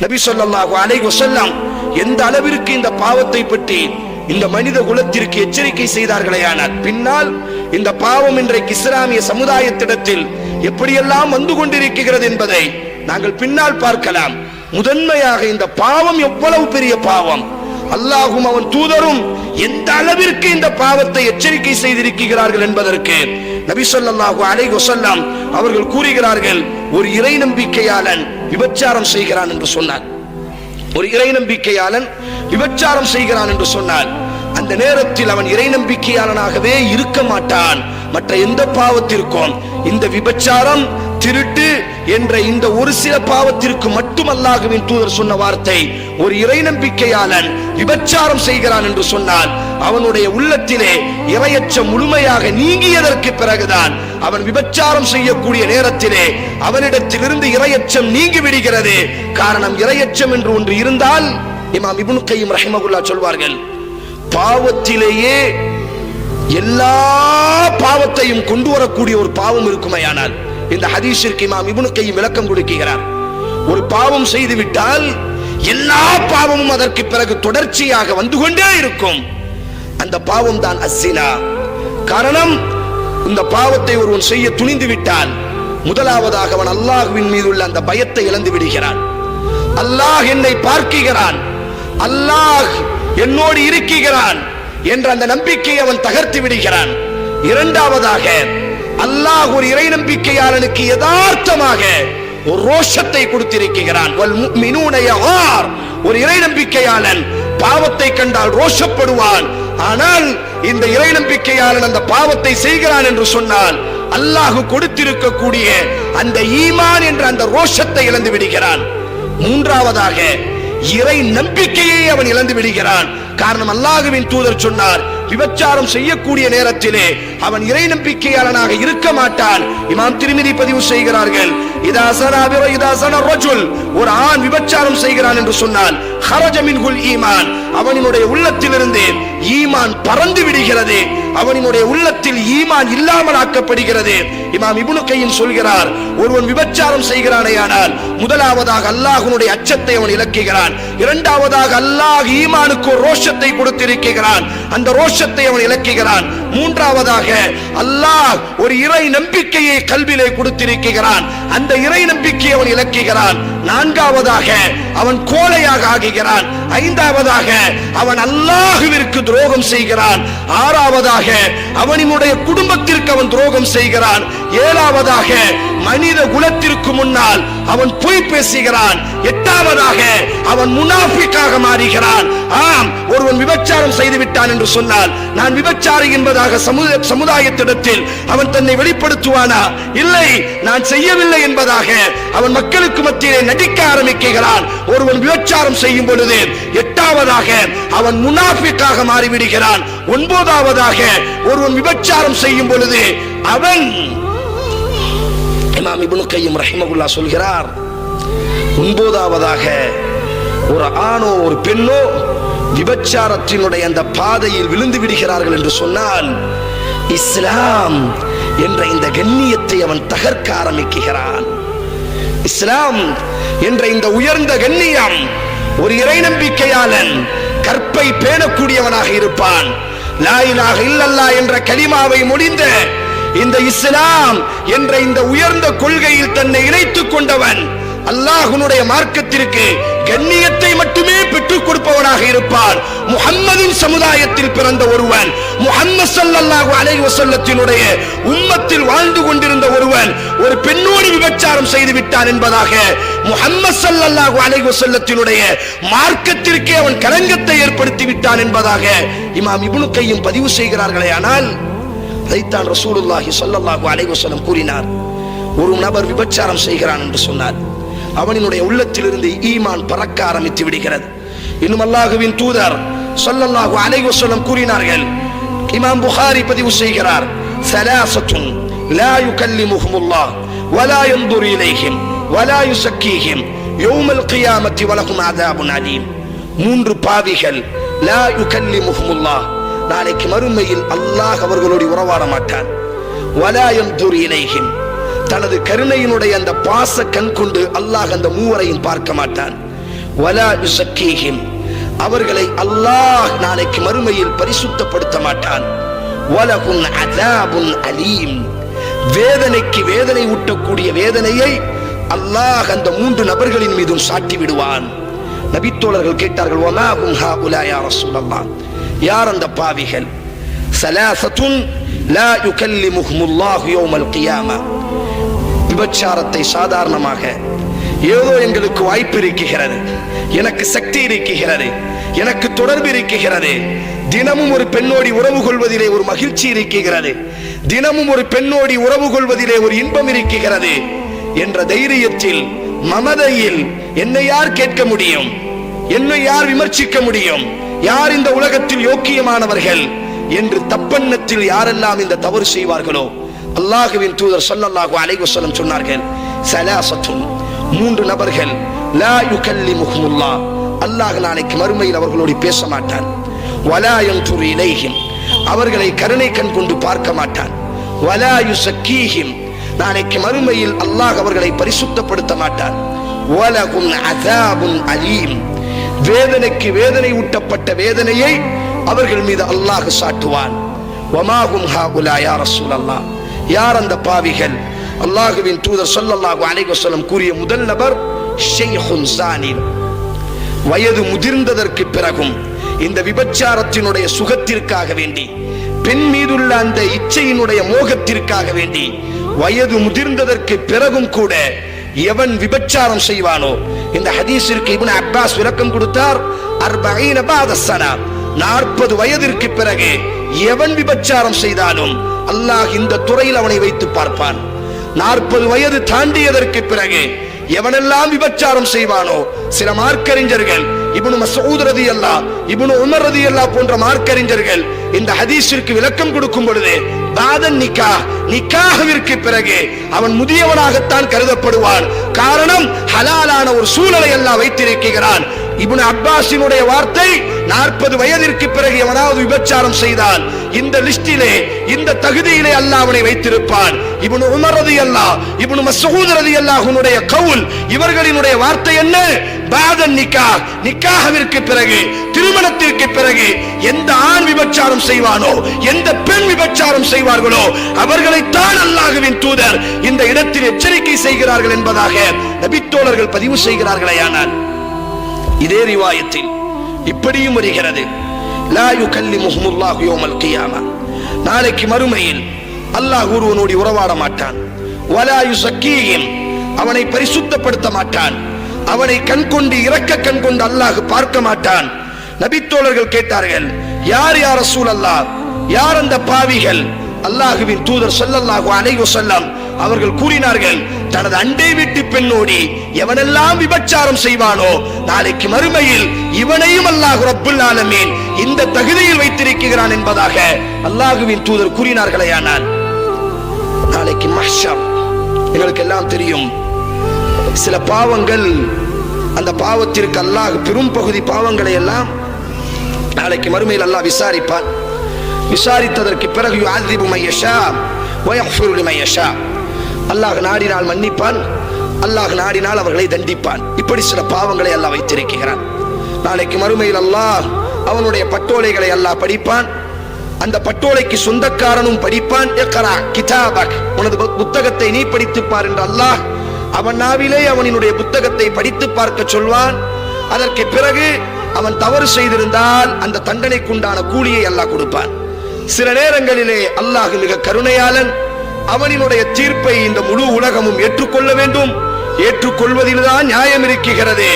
நபி ஸல்லல்லாஹு அலைஹி வஸல்லம் எந்த அளவிற்கு இந்த பாவத்தை பற்றி இந்த மனித குலத்திற்கு எச்சரிக்கை செய்தார்களேயானால், பின்னால் இந்த பாவம் இன்றைக்கு இஸ்லாமிய சமுதாயத்திடத்தில் எப்படியெல்லாம் வந்து கொண்டிருக்கிறது என்பதை நாங்கள் பின்னால் பார்க்கலாம். முதன்மையாக இந்த பாவம் எவ்வளவு பெரிய பாவம், அல்லாஹும் அவன் தூதரும் எந்த அளவிற்கு இந்த பாவத்தை எச்சரிக்கை செய்திருக்கிறார்கள் என்பதற்கு நபி ஸல்லல்லாஹு அலைஹி வஸல்லம் அவர்கள் கூறுகிறார்கள், ஒரு இறை நம்பிக்கையாளன் விபச்சாரம் செய்கிறான் என்று சொன்னார். ஒரு இறை நம்பிக்கையாளன் விபச்சாரம் செய்கிறான் என்று சொன்னால் அந்த நேரத்தில் அவன் இறை நம்பிக்கையாளனாகவே இருக்க மாட்டான். மற்ற எந்த பாவத்திற்கும் இந்த விபச்சாரம், திருட்டு என்ற இந்த ஒரு சில பாவத்திற்கு மட்டும் அல்லாஹ்வின் தூதர் சொன்ன வார்த்தை, ஒரு இறை நம்பிக்கையாளன் விபச்சாரம் செய்கிறான் என்று சொன்னால் அவனுடைய உள்ளத்திலே இறையச்சம் முழுமையாக நீங்கியதற்கு பிறகுதான் அவன் விபச்சாரம் செய்யக்கூடிய நேரத்திலே அவனிடத்திலிருந்து இறையச்சம் நீங்கி விடுகிறது. காரணம், இறையச்சம் என்று ஒன்று இருந்தால், இமாம் இப்னு கய்யிம் ரஹிமஹுல்லாஹ் சொல்வார்கள், பாவத்திலேயே எல்லா பாவத்தையும் கொண்டு வரக்கூடிய ஒரு பாவம் இருக்குமையானால், இந்த ஹதீஸிற்கு இமாம் இப்னு கய்யிம் விளக்கம் கொடுக்கிறார். ஒரு பாவம் செய்து விட்டால் எல்லா பாவமும் அதற்கு பிறகு தொடர்ச்சியாக வந்து கொண்டே இருக்கும். அந்த பாவம் தான் அஸ்ஸினா. காரணம், இந்த பாவத்தை ஒருவன் செய்ய துணிந்து விட்டால் முதலாவதாக அவன் அல்லாஹ்வின் மீது உள்ள அந்த பயத்தை இழந்து விடுகிறான். அல்லாஹ் என்னை பார்க்கிறான், அல்லாஹ் என்னோடு இருக்கிறான் என்ற அந்த நம்பிக்கையை அவன் தகர்த்து விடுகிறான். இரண்டாவதாக, அல்லாஹ் ஒரு இறை நம்பிக்கையாளனுக்கு யதார்த்தமாக ஒரு ரோஷத்தை கொடுத்திருக்கிறான். ஒரு இறை நம்பிக்கையாளன் பாவத்தை கண்டால் ரோஷப்படுவான். ஆனால் இந்த இறை நம்பிக்கையாளன் அந்த பாவத்தை செய்கிறான் என்று சொன்னால் அல்லாஹ் கொடுத்திருக்கக்கூடிய அந்த ஈமான் என்ற அந்த ரோஷத்தை இழந்து விடுகிறான். மூன்றாவதாக, இறை நம்பிக்கையை அவன் இழந்து விடுகிறான். காரணம், அல்லாஹ்வின் தூதர் சொன்னார், விபச்சாரம் செய்யக்கூடிய நேரத்திலே அவன் இறை நம்பிக்கையாளனாக இருக்க மாட்டான். இமாம் திர்மிதி பதிவு செய்கிறார்கள், ஒரு ஆண் விபச்சாரம் செய்கிறான் என்று சொன்னால் ஈமான், அவனுடைய உள்ளத்திலிருந்து ஈமான் பறந்து விடுகிறது, அவனுடைய உள்ளத்தில் ஈமான் இல்லாமல் ஆக்கப்படுகிறது. இமாம் இப்னு கய்யிம் சொல்கிறார், ஒருவன் விபச்சாரம் செய்கிறானேயானால் முதலாவதாக அல்லாஹ்வுடைய அச்சத்தை அவன் இழக்கிறான். இரண்டாவதாக அல்லாஹ் ஈமானுக்கு ஒரு ரோஷத்தை கொடுத்திருக்கிறான், அந்த ரோஷத்தை அவன் இழக்கிறான். மூன்றாவதாக அல்லாஹ் ஒரு இறை நம்பிக்கையை கல்விலே கொடுத்திருக்கிறான், அந்த இறை நம்பிக்கையை அவன் இழக்கிறான். நான்காவதாக அவன் கோழையாக ஆகிறான். ஐந்தாவதாக அவன் அல்லாஹ்விற்கு துரோகம் செய்கிறான். ஆறாவதாக அவனுடைய குடும்பத்திற்கு அவன் துரோகம் செய்கிறான். ஏழாவதாக மனித குலத்திற்கு முன்னால் அவன் பொய் பேசுகிறான். எட்டாவதாக அவன் முனாஃபிக்காக மாறுகிறான். ஆம், ஒருவன் விபச்சாரம் செய்து விட்டான் என்று சொன்னால் நான் விபச்சாரி என்பதாக சமுதாயத்திடத்தில் அவன் தன்னை வெளிப்படுத்துவானா? இல்லை, நான் செய்யவில்லை என்பதாக அவன் மக்களுக்கு மத்தியிலே நடிக்க ஆரம்பிக்கிறான். ஒருவன் விபச்சாரம் செய்யும் பொழுது எட்டாவதாக அவன் முனாஃபிக்காக மாறிவிடுகிறான். ஒன்பதாவதாக ஒருவன் விபச்சாரம் செய்யும் பொழுது அவன், இமாம் இப்னு கய்யிம் ரஹிமஹுல்லாஹ் சொல்கிறார், ஒன்பதாவதாக ஒரு ஆணோ ஒரு பெண்ணோ விபச்சாரத்தினுடைய அந்த பாதையில் விழுந்து விடுகிறார்கள் என்று சொன்னால் இஸ்லாம் என்ற இந்த கண்ணியத்தை அவன் தகர்க்க ஆரம்பிக்கிறான். இஸ்லாம் என்ற இந்த உயர்ந்த கண்ணியம், ஒரு இறை நம்பிக்கையாளன் கற்பை பேணக்கூடியவனாக இருப்பான். லா இலாஹ இல்லல்லாஹ் என்ற கலிமாவை முடிந்த இந்த இஸ்லாம் என்ற இந்த உயர்ந்த கொள்கையில் தன்னை இணைத்துக் கொண்டவன் அல்லாஹ்வுடைய மார்க்கத்திற்கு கண்ணியத்தை மட்டுமே பெற்றுக் கொடுப்பவனாக இருப்பான். முஹம்மதின் சமுதாயத்தில் பிறந்த ஒருவன், முஹம்மது ஸல்லல்லாஹு அலைஹி வஸல்லத்தினுடைய உம்மத்தில் வாழ்ந்து கொண்டிருந்த ஒருவன் ஒரு பெண்ணோடு விபச்சாரம் செய்து விட்டான் என்பதாக முஹம்மது ஸல்லல்லாஹு அலைஹி வஸல்லத்தினுடைய மார்க்கத்திற்கே அவன் களங்கத்தை ஏற்படுத்தி விட்டான் என்பதாக இமாம் இப்னு கய்யிம் பதிவு செய்கிறார்களே. ஆனால் அதைத்தான் ரசூலுல்லாஹி ஸல்லல்லாஹு அலைஹி வஸல்லம் கூறினார், ஒரு நபர் விபச்சாரம் செய்கிறான் என்று சொன்னார், அவனுடைய உள்ளத்திலிருந்து ஈமான் பறக்க ஆரம்பித்து விடுகிறது. இன்னும் அல்லாஹ்வின் தூதர் ஸல்லல்லாஹு அலைஹி வஸல்லம் கூறினார்கள், இமாம் புகாரி பதிவு செய்கிறார், ஸலாஸத்துன் லா யுகல்லிமுஹுமுல்லாஹ் வலா யன்துரு இலைஹிம் வலா யுஸக்கீஹிம் யௌமல் கியாமத்தி வலஹும் அஸாபுன் அலீம். மூன்று பாவிகள், லா யுகல்லிமுஹுமுல்லாஹ், நாளைக்கு மறுமையில் அல்லாஹ் அவர்களோடு உறவாட மாட்டான். வலா யன்துரு இலைஹிம், தனது கருணையினுடைய அந்த பாச கண் கொண்டு அல்லாஹ் அந்த மூவரையும் பார்க்க மாட்டான். வலா யுஸக்கீஹிம் அவர்களை அல்லாஹ் நாளைக்கு மறுமையில் பரிசுத்தப்படுத்த மாட்டான். வலஹும் அஸாபுன் அலீம் வேதனைக்கு வேதனை ஊட்டக்கூடிய வேதனையை அல்லாஹ் அந்த 3 நபர்களின் மீதும் சாட்டி விடுவான். நபித்தோழர்கள் கேட்டார்கள், வமா ஹும் ஹாஉலா யா ரசூலல்லாஹ், யார் அந்த பாவிகள்? ஸலாஸத்துன் லா யுகல்லிமுஹுமுல்லாஹு யௌமல் கியாமா விபச்சாரத்தை சாதாரணமாக ஏதோ எங்களுக்கு வாய்ப்பு இருக்கிறது, எனக்கு சக்தி இருக்கிறது, எனக்கு தொடர்பு இருக்கிறது, தினமும் ஒரு பெண்ணோடி உறவு கொள்வதிலே ஒரு மகிழ்ச்சி இருக்கிறது, தினமும் ஒரு பெண்ணோடி உறவு கொள்வதிலே ஒரு இன்பம் இருக்கிறது என்ற தைரியத்தில் மமதையில் என்னை யார் கேட்க முடியும், என்னை யார் விமர்சிக்க முடியும், யார் இந்த உலகத்தில் யோக்கியமானவர்கள் என்று தப்பெண்ணத்தில் யாரெல்லாம் இந்த தவறு செய்வார்களோ அல்லாஹ்வின் தூதர் ஸல்லல்லாஹு அலைஹி வஸல்லம் சொன்னார்கள், ஸலாஸத்துன் 3 நபர்கள் லா யுகல்லிமுஹுமுல்லாஹ் அல்லாஹ் நாளைக்கு மறுமையில் அவர்களோடு பேச மாட்டான். வலா யன்துரு இலைஹிம் அவர்களை கருணை கண் கொண்டு பார்க்க மாட்டான். வலா யுஸக்கீஹிம் நாளைக்கு மறுமையில் அல்லாஹ் அவர்களை பரிசுத்தப்படுத்த மாட்டான். வலஹும் அஸாபுன் அலீம் வேதனைக்கு வேதனை ஊட்டப்பட்ட வேதனையை அவர்கள் மீது அல்லாஹ் சாட்டுவான். வமா ஹும் ஹாஉலா யா ரசூலல்லாஹ் யார் அந்த பாவிகள்? அல்லாஹ்வின் தூதர் ஸல்லல்லாஹு அலைஹி வஸல்லம் கூறிய முதல் நபர் ஷைஹுன் ஸானின் வயது முதிர்ந்ததற்கு பிறகும் இந்த விபச்சாரத்தினுடைய சுகத்திற்காக வேண்டி, பெண் மீதுள்ள அந்த இச்சையினுடைய மோகத்திற்காக வேண்டி வயது முதிர்ந்ததற்கு பிறகும் கூட எவன் விபச்சாரம் செய்வானோ, இந்த ஹதீஸிற்கு இப்னு அப்பாஸ் விளக்கம் கொடுத்தார், 40 பாத ஸனா 40 வயதிற்கு பிறகு எவன் விபச்சாரம் செய்தாலும் அல்லாஹ் இந்த துறையில் அவனை வைத்து பார்ப்பான். 40 வயது தாண்டியதற்கு பிறகு எவனெல்லாம் விபச்சாரம் செய்வானோ, சில மார்க்கறிஞர்கள் இப்னு மஸ்ஊத் ரலியல்லாஹு இப்னு உமர் ரலியல்லாஹு போன்ற மார்க்கறிஞர்கள் இந்த ஹதீஸிற்கு விளக்கம் கொடுக்கும் பொழுது பாதன் நிக்காஹ்விற்கு பிறகு அவன் முதியவனாகத்தான் கருதப்படுவான். காரணம் ஹலாலான ஒரு சூழலை அல்லாஹ் வைத்திருக்கிறான். இப்னு அப்பாஸினுடைய வார்த்தை 40 வயதிற்கு பிறகு எவனாவது விபச்சாரம் செய்தால் இந்த லிஸ்டிலே, இந்த தகுதியிலே அல்லாஹ் அவனை வைத்திருப்பான். இப்னு உமர் ரலியல்லாஹு இப்னு மஸ்ஊத் ரலியல்லாஹுனுடைய கவுல், இவர்களினுடைய வார்த்தை என்ன? பாதன் நிக்காஹ்விற்கு பிறகு, திருமணத்திற்கு பிறகு எந்த ஆண் விபச்சாரம் செய்வானோ, எந்த பெண் விபச்சாரம் செய்வார்களோ அவர்களைத்தான் அல்லாஹ்வின் தூதர் இந்த இடத்தில் எச்சரிக்கை செய்கிறார்கள் என்பதாக நபித்தோழர்கள் பதிவு செய்கிறார்களேயானால், இதே ரிவாயத்தில் இப்படியும் வருகிறது, லா யுகல்லிமுஹுமுல்லாஹு யௌமல் கியாமா நாளைக்கு மறுமையில் அல்லாஹ் ஒருவனோடு உறவாட மாட்டான். வலா யுஸக்கீஹிம் அவனை பரிசுத்தப்படுத்த மாட்டான். அவனை கண் கொண்டு இரக்க கண் கொண்டு அல்லாஹ் பார்க்க மாட்டான். நபித்தோழர்கள் கேட்டார்கள், யார் யா ரசூலல்லாஹ், யார் அந்த பாவிகள்? அல்லாஹ்வின் தூதர் ஸல்லல்லாஹு அலைஹி வஸல்லம் அவர்கள் கூறினார்கள், தனது அண்டை வீட்டு பெண்ணோடி எவனெல்லாம் விபச்சாரம் செய்வானோ நாளைக்கு மறுமையில் இவனையும் அல்லாஹ் ரப்புல் ஆலமீன் இந்த தகுதியில் வைத்திருக்கிறான் என்பதாக அல்லாஹ்வின் தூதர் கூறினார்களேயானால், நாளைக்கு மஹ்ஷர் எங்களுக்கு எல்லாம் தெரியும், சில பாவங்கள், அந்த பாவத்திற்கு அல்லாஹ் பெரும் பகுதி பாவங்களை எல்லாம் நாளைக்கு மறுமையில் அல்லாஹ் விசாரிப்பான். விசாரித்ததற்கு பிறகு யுஅذிபு மன் யஷா வ யக்ஃபிரு லிமன் யஷா அல்லாஹ் நாடினால் மன்னிப்பான், அல்லாஹ் நாடினால் அவர்களை தண்டிப்பான். இப்படி சில பாவங்களை அல்லாஹ் வைத்திருக்கிறான். நாளைக்கு மறுமையில் அல்லாஹ் அவனுடைய பட்டோலைகளை அல்லாஹ் படிப்பான். அந்த பட்டோலைக்கு சொந்தக்காரனும் படிப்பான். இக்ரா கிதாபக் உனது புத்தகத்தை நீ படித்துப் பார் என்று அல்லாஹ் அவன் நாவிலே அவனினுடைய புத்தகத்தை படித்து பார்க்க சொல்வான். அதற்கு பிறகு அவன் தவறு செய்திருந்தால் அந்த தண்டனைக்குண்டான கூலியை அல்லாஹ் கொடுப்பான். சில நேரங்களிலே அல்லாஹ் மிக கருணையாளன், அவனினுடைய தீர்ப்பை இந்த முழு உலகமும் ஏற்றுக்கொள்ள வேண்டும். ஏற்றுக்கொள்வதில்தான் நியாயம் இருக்கிறது,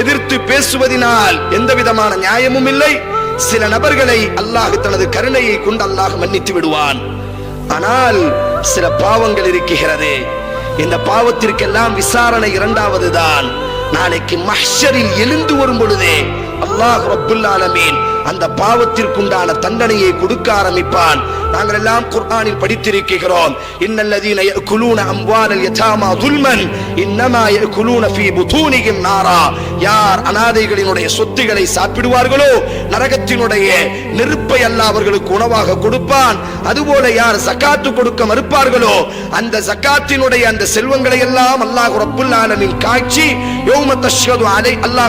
எதிர்த்து பேசுவதனால் எந்த விதமான நியாயமும் இல்லை. சில நபர்களை அல்லாஹ் தனது கருணையை கொண்டு அல்லாஹ் மன்னித்து விடுவான். ஆனால் சில பாவங்கள் இருக்கிறது, இந்த பாவத்திற்கெல்லாம் விசாரணை இரண்டாவது தான். நாளைக்கு மஹ்ஷரில் எழுந்து வரும் பொழுதே அல்லாஹ் ரப்புல் ஆலமீன் அந்த பாவத்திற்குண்டான தண்டனையை கொடுக்க ஆரம்பிப்பான். நாங்கள் எல்லாம் குர்ஆனில் படித்திருக்கிறோம், இன்னல்லதீன யஅகுலூன அம்வாலல் யதாமா ظுல்மன் இன்னமா யஅகுலூன ஃபீ புதூனிஹிம் நாரா. யார் அனாதைகளினுடைய சொத்துக்களை சாப்பிடுவார்களோ நரகத்தினுடைய நெருப்பை அல்லாஹ் அவர்களுக்கு உணவாக கொடுப்பான். அதுபோல யார் ஜகாத் கொடுக்க மறுப்பார்களோ அந்த ஜகாத்தினுடைய அந்த செல்வங்களை எல்லாம் அல்லாஹ் ரப்புல் ஆலமீன் காட்சி யௌம தஷ்ஹது அலை அல்லாஹ்